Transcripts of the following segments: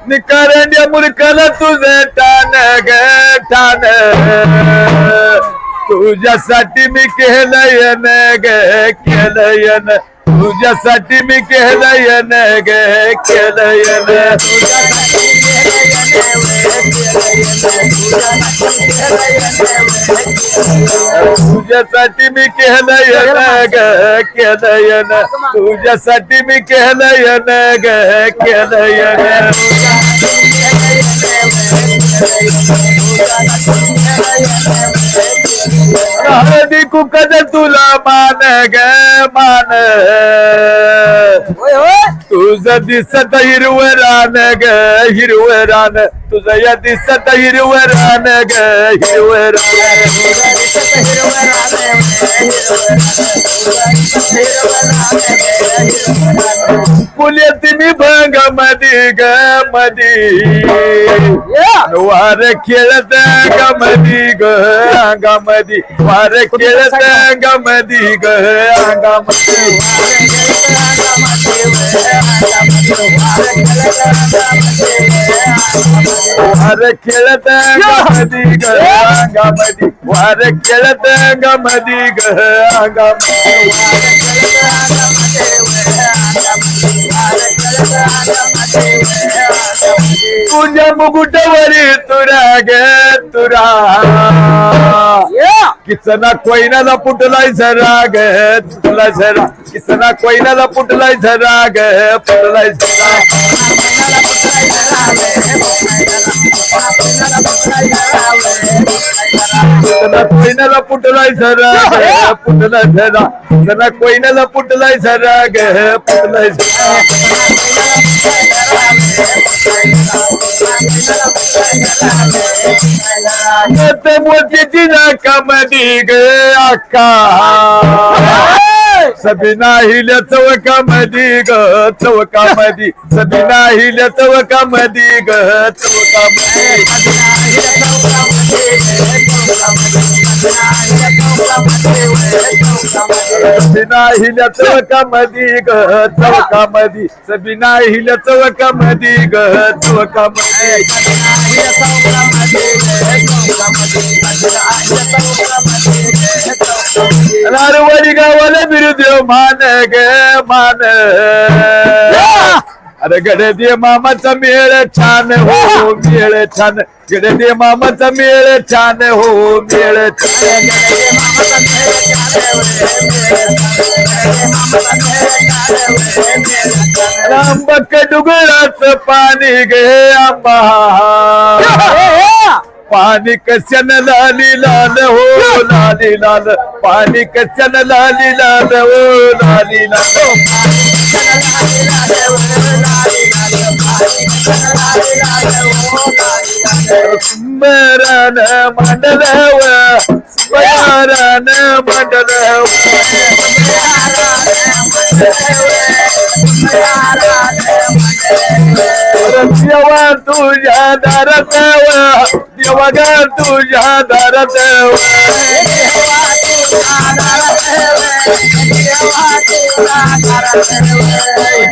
निकारण्या मुलकाला तुझे ठाण ग ठाण तुझ्यासाठी मी केलंयन ग केलंयन तुझ्यासाठी मी केलंयन ग केलंयन तुझ्यासाठी मी केलंयन ग केलंयन तुझ्यासाठी मी केलंयन ग केलंयन हळदी कुकद तुला मान ग मान तुझं दिसत हिरवं रान ग हिरवं रान तुझं या दिसत हिरवं रान ग हिरवं रान पुण्यात मी भंग मधी ग मधी वार खेळत अंगामधी ग अंगामधी वार खेळत अंगामधी ग अंगामधी वार खेळत अंगामधी ग अंगामधी वार खेळत अंगामधी ग अंगामधी तुझ्या मुकुटावरी तुरा ग तुरा किसना कोयनाला पुटलाय झरा ग पुटलाय झरा किसना कोयनाला पुटलाय झरा ग पुटलाय झरा कोयनाला पुटलाय झरा ग पुटलाय झरा किसना कोयनाला पुटलाय झरा ग पुटलाय झरा मोतीची नाकामधी ग अक्का सबिना हिल्या चौकामधी ग चौकामधी सबिना हिल्या चौकामधी ग चौकामधी सबिना हिल्या चौकामधी ग चौकामधी सबिना हिल्या चौकामधी ग चौकामधी नारवाडी गावाला बिरुदेव मान ग मान अरे गडदे मामाचा मेळ छान हो मेळ छान गडदे मामाचा मेळ छान हो मेळ छान आंबक डुगराचं पाणी गे आंबा पाणी कशान लाली लाल हो लाली लाल पाणी कशान लाली लाल हो लाली लाल स्मरण मंडलव स्मरण मंडलव देवा तुझ्या दारात देवा ग तुझ्या दारात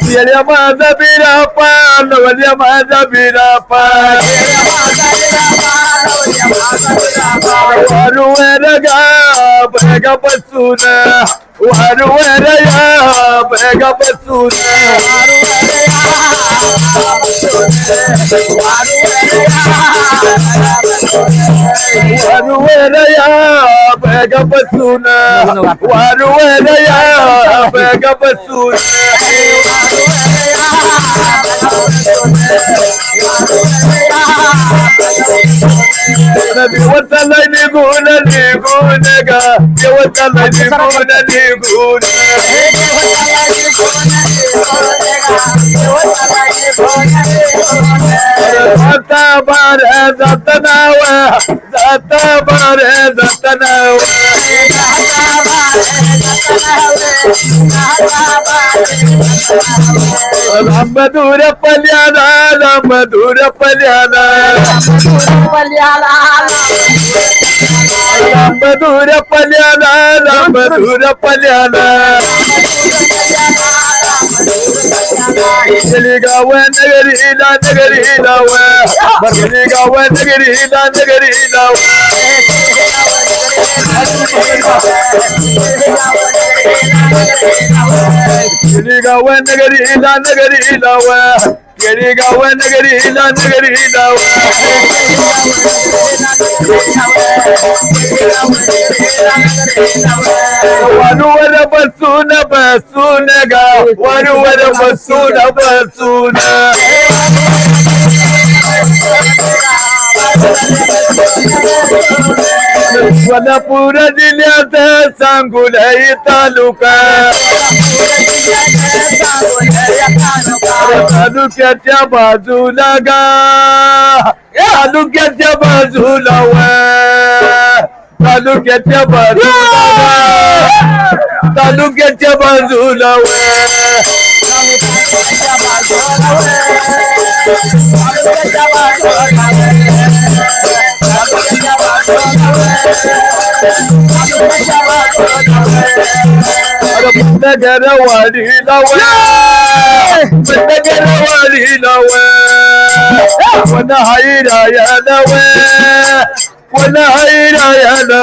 गेल्या माझा बिरापा नवल्या माझा बिरापा वारुवर गा बगा बसून वारुवर या बगा बसून वारुवर या बगा बसून वारुवर या बगा बसून देवताला निघून निघून ग देवताला निघून निघून जाता बार जात नाव जाता बार जात नाव मधुर पल्याला मधुर पल्याला मधुर पल्याला मधुर पल्याला गेली गाव नगरीला नगरीला भरली गाव नगरीला नगरीला गेली गाव नगरीला नगरीला गेली गाव नगरीला नगरीला वरूवर बसून बसून गा वरूवर बसून बसून सोलापूर जिल्ह्यात सांगोला तालुका तालुक्याच्या बाजूला गा तालुक्याच्या बाजूला तालुक्याच्या बाजूला तालुक्याच्या बाजूला नगरवाडीला नगरवाडीला वन हायरायाला वन हायरायाला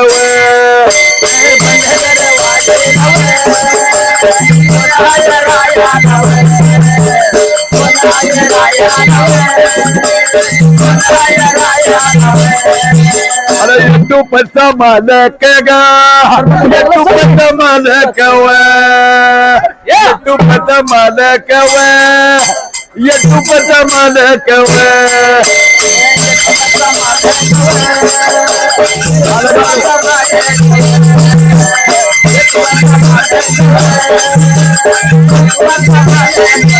अरे युट्यूबचा मालक गा युट्यूबचा मालक युट्यूबचा मालक युट्यूबचा मालक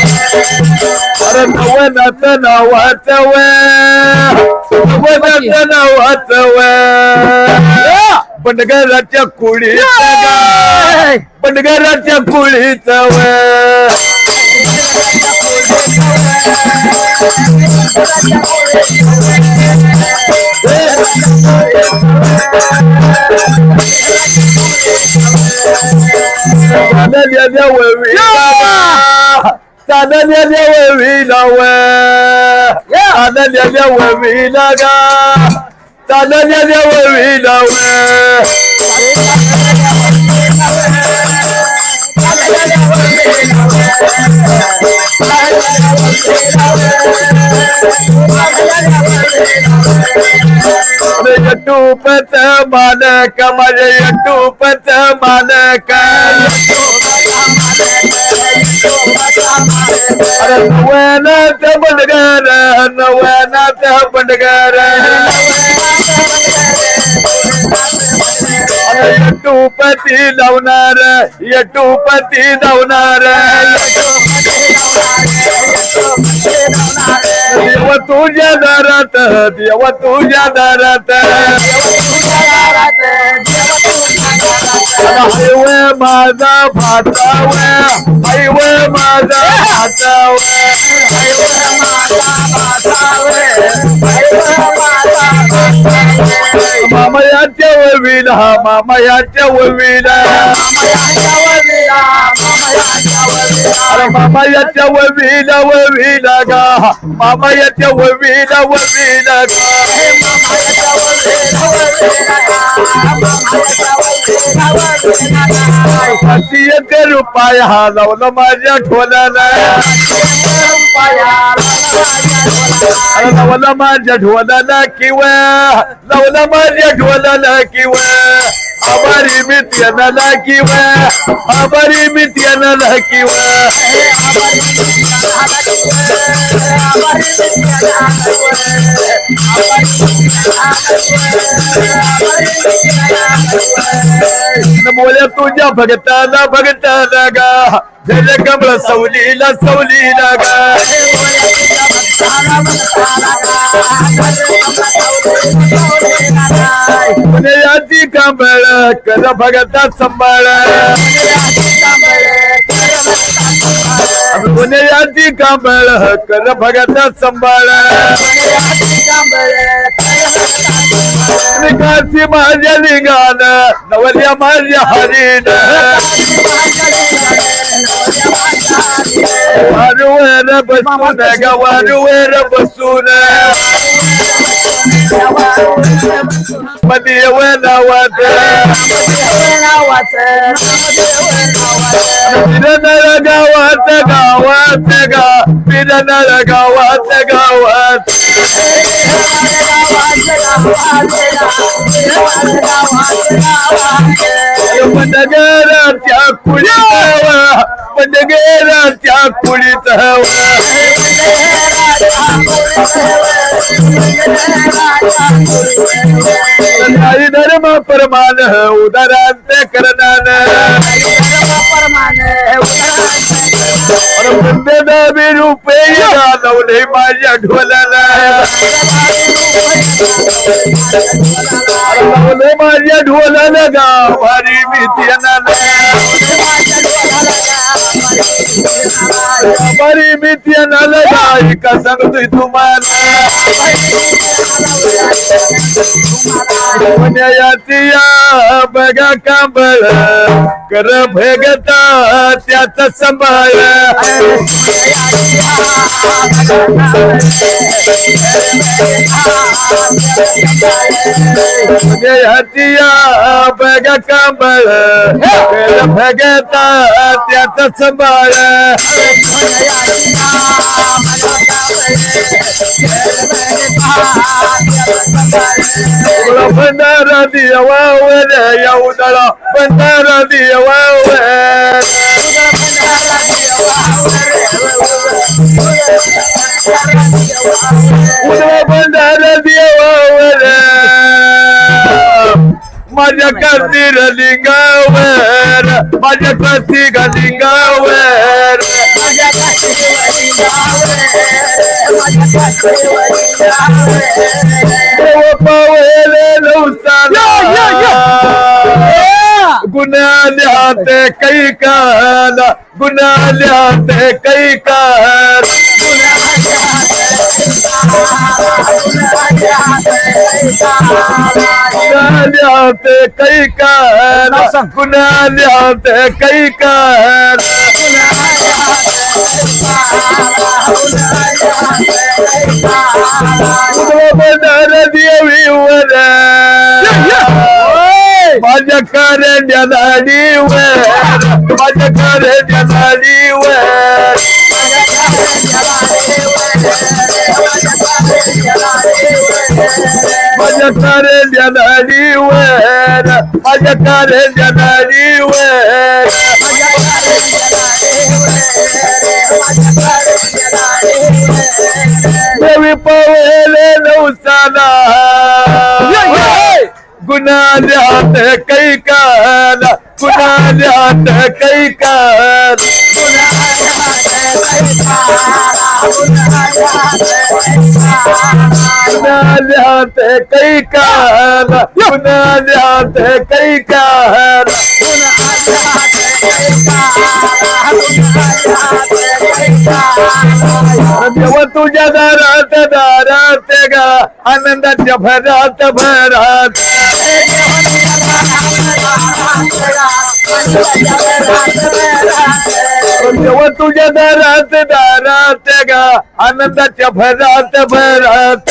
अरे नवनाथ नावाचं नवनाथ नावाचं बंडगराच्या कुळीचा बंडगराच्या कुळीचा चालल्या वळवीला चालल्या वळवीला गा चालल्या वळवीला युट्यूबच मालक माझे युट्यूबच मालक अरे नवनाथ बंडगर नवनाथ बंडगर युट्यूबती लावणार युट्यूबती लावणार देव तुझ्या दारात देव तुझ्या दारात हायव माझा भाताव हायव माझा भाताव मामयाच्या वळवीला मामयाच्या वळवीला अरे मामयाच्या वळवीला वळवीला गा मामयाच्या वळवीला वळवीला गा हसियते रुपया लावला माझ्या ढोलाला लावला माझ्या ढोलाला किंवा लावला माझ्या ढोलाला किंवा आभारी मित्याला किंवा आभारी मित्याला किंवा बोले तुझ्या भगताला भगताला गा जल कमळ सवलीला सवलीला गा पुण्याची कांबळ कर भगता संभाळ पुण्याची कांबळ कर भगत संभाळ विकासी माझ्या लिंगान नवल्या माझ्या हरीण वारुवर बसून ग वारुवर बसून देव नावाच बिरनळ गावात गावात गा बिरनळ गावात गावात पंडगेराच्या कुळीत हवा पंडगेराच्या कुळीत हवा धर्म परमान उदारांत करणान वंदना रूपे गानवले माझ्या ढोलाला गावले माझ्या ढोलाला गावारी मित्यानाला गावारी मित्यानाला गाय का सांगतोय तुम्हाला पुण्याची या बघा कांबळ कर भगता त्याचा सांभाळ पुण्याची या बघा कांबळ कर भगता त्याचा सांभाळ भंडारा देवावर येऊदळा भंडारा देवावर भंडारा देवावर माझ्या कार्तिक लिंगावर माझ्या कार्तिक लिंगावर पावले नवसाला गुन्ह्यात काही काल गुन्ह्यात काही काल गुन्ह्यात काही काल गुन्ह्यात काही काल देवीवर माझ्या करंड्या दाढीवर माझ्या करंड्या दाढीवर माझ्या करंड्या दाढीवर माझ्या करंड्या दाढीवर देवी पावले नवसाला गुन्ह्यात काही काल गुन्ह्यात काही काल गुन्ह्यात काही काल गुन्ह्यात काही काल देव तुझ्या दारात दारात गा आनंदाच्या भरात भरात देव तुझ्या दारात दारात गा आनंदाच्या भरात भरात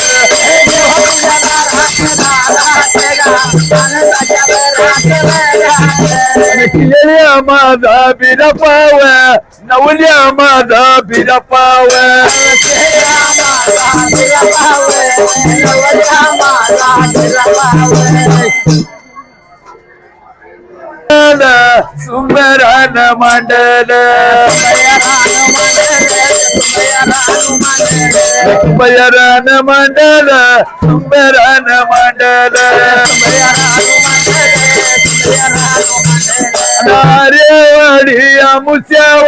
किल्ल्या माझा बिरपाव नवल्या माझा बिरपाव सुंदरान मांडल सुंदरान मांडल सुंदरान मांडल आरेवाडी आमुस्याव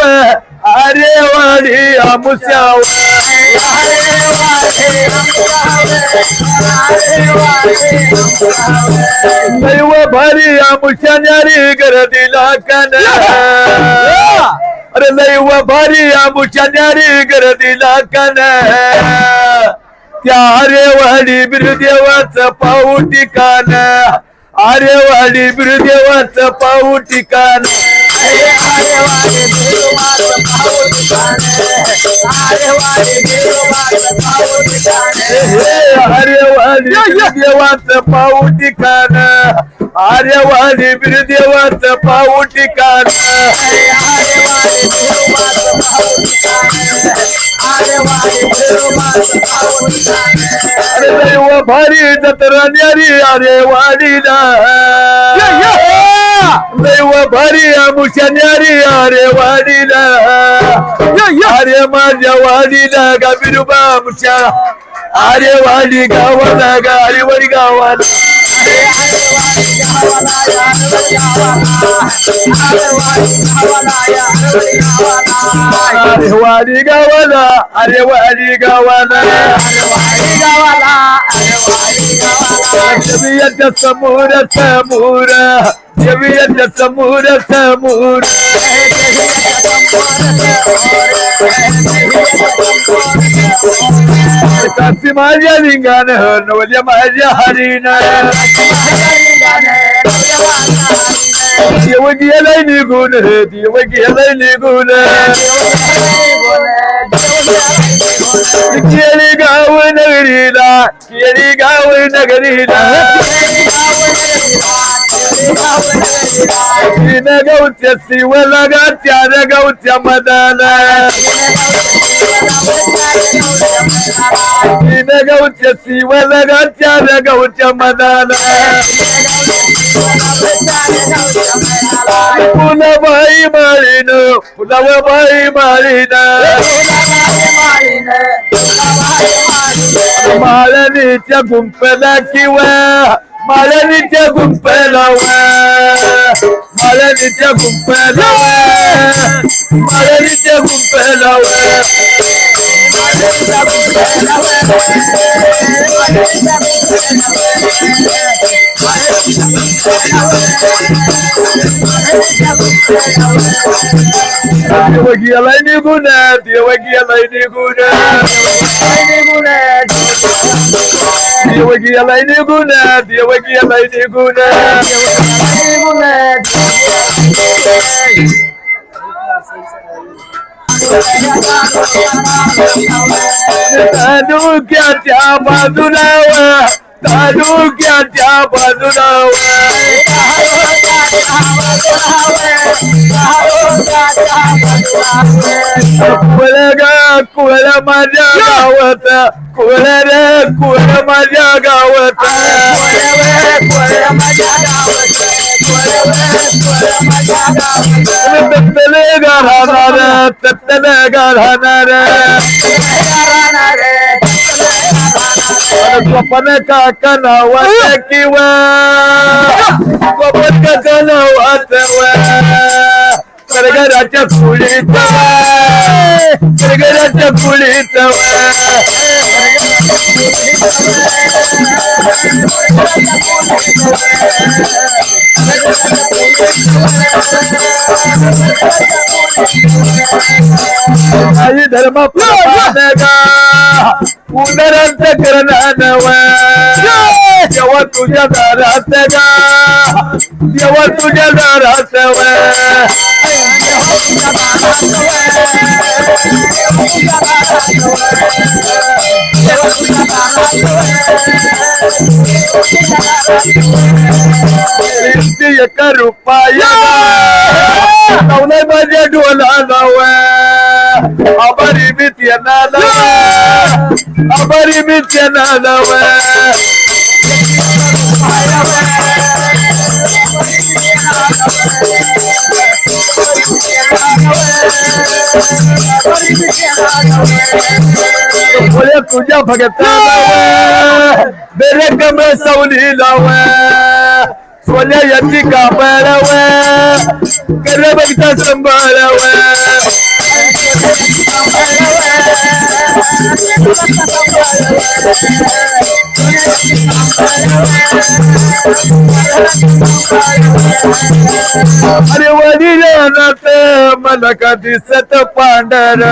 आरेवाडी आमुस्याव दैव भारी आमुष्या न्यारी गर्दीला कन अरे दैव भारी आमुच्या न्यारी गर्दीला कान त्या आरेवाडी बिरुदेवाचं पाऊ ठिकाण आरेवाडी बिरुदेवाचं पाऊ ठिकाण आरेवाडी बिरुदेवाचं पाऊ ठिकाण आरेवाडी बिरुदेवाचं पाऊ ठिकाण आरेवाडी बिरुदेवाचं पाऊ ठिकाण आरेवाडी बिरुदेवाचं पाऊ ठिकाण आरेवाडी बिरुदेवाचं पाऊ ठिकाण आरेवाडी बिरुदेवाचं पाऊ ठिकाण अरे दैव भारी जत्रा न्यारी आरेवाडीला दैव भारी आमुष्या न्यारी आरेवाडीला अरे माझ्या वाडीला गा बिरुबा आमुष्या आरेवाडी गावाला गा आरेवाडी गावाला आरेवाडी गावाला आरेवाडी गावाला देवीच्या समोर समोर देवीच्या समोर समोर काशी माझ्या लिंगान नवल्या माझ्या हरीण देव गेलाय निघून देव गेलाय निघून केळी गाव नगरीला केळी गाव नगरीला तीन गावच्या शिवला गा चार गावच्या मदाला तीन गावच्या शिवला गा चार गावच्या मदाला फुलाबाई माळीन फुलाबाई माळीन माळणीच्या गुंफला किंवा माळणीच्या गुंफला माळणीच्या गुंफला माळणीच्या गुंफला देव गेलाय निघून देव गेलाय निघून देव गेलाय निघून देव गेलाय निघून तालुक्याच्या बाजूला तालुक्याच्या बाजूला कुळ ग कुळ माझ्या गावात कुळ रे कुळ माझ्या गावात तत्तले गाणार तत्तले गाणार स्वपन काका नावात किंवा स्वपन काका नावात सरगराच्या फुलीत सरगराच्या फुलीत आई धर्म पुनरंत करणानव जेव्हा तुझ्या दारात गा जेव्हा तुझ्या दारात एक रुपया नवलय माझ्या डोला लाव आभारी मी त्यांना लाव आभारी मी त्यांना लाव तुझ्या भगत बेरे कम सवली लाव सोल्या याची कापडाव कर बघता सांभाळाव अरे वडिलांनात मला का दिसत पांढर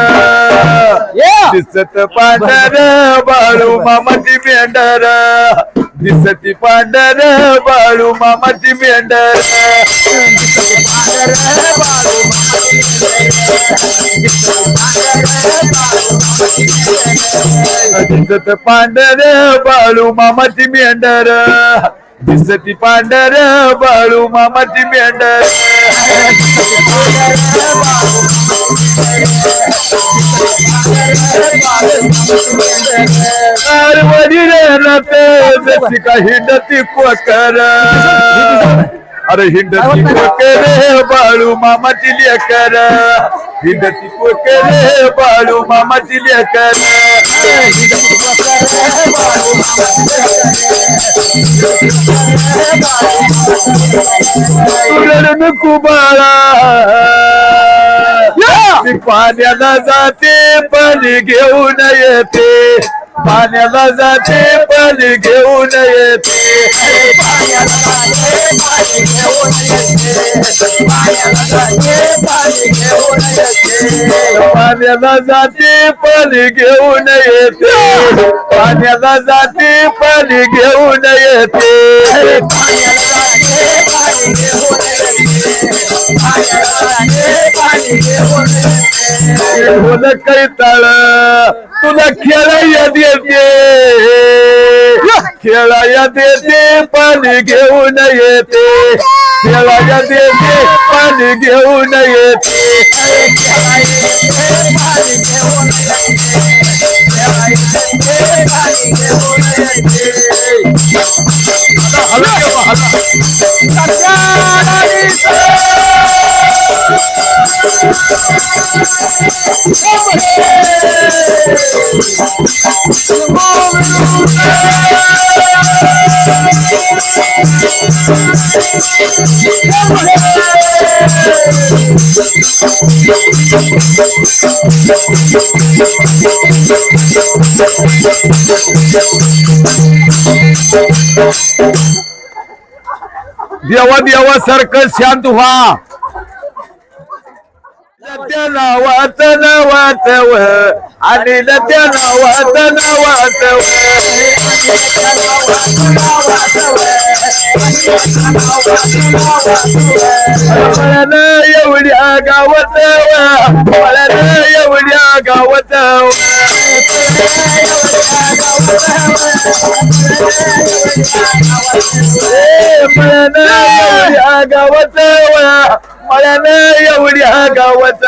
दिसत पांढर बाळू मामाची मेंढर दिसती पांढर बाळू मामाची मेंढर दिसत पांढर बाळू मामाची मेंढर दिसती पांढर बाळू मामाची मेंढर वडिलांनात जशी का हिंडती कोकर अरे हिंडती कोकर बाळू मामाची लेकर हिंडती कोकर बाळू मामाची लेकर नको बाळा पाण्याला जाते पाणी घेऊन येते पाण्याला जाते पाणी घेऊन येते पाण्याला जाते पाणी घेऊन येते पाण्याला जाते पाणी घेऊन येते होलं काही तळ तुला खेळाया देते खेळाया देते पाणी घेऊन येते खेळाया देते पाणी घेऊन येते देवा देवा सारखं शांत व्हा त्या नावात नावाचव आणि त्या नावात नावाचव मला एवढ्या गावात मला एवढ्या गावात एवढ्या गावात मला एवढ्या गावात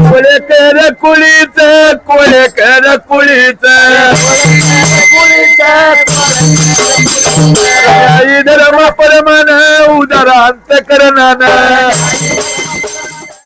कोळेकर कुळीच कोळेकर कुळीच धर्म परमान उदार अंत करणान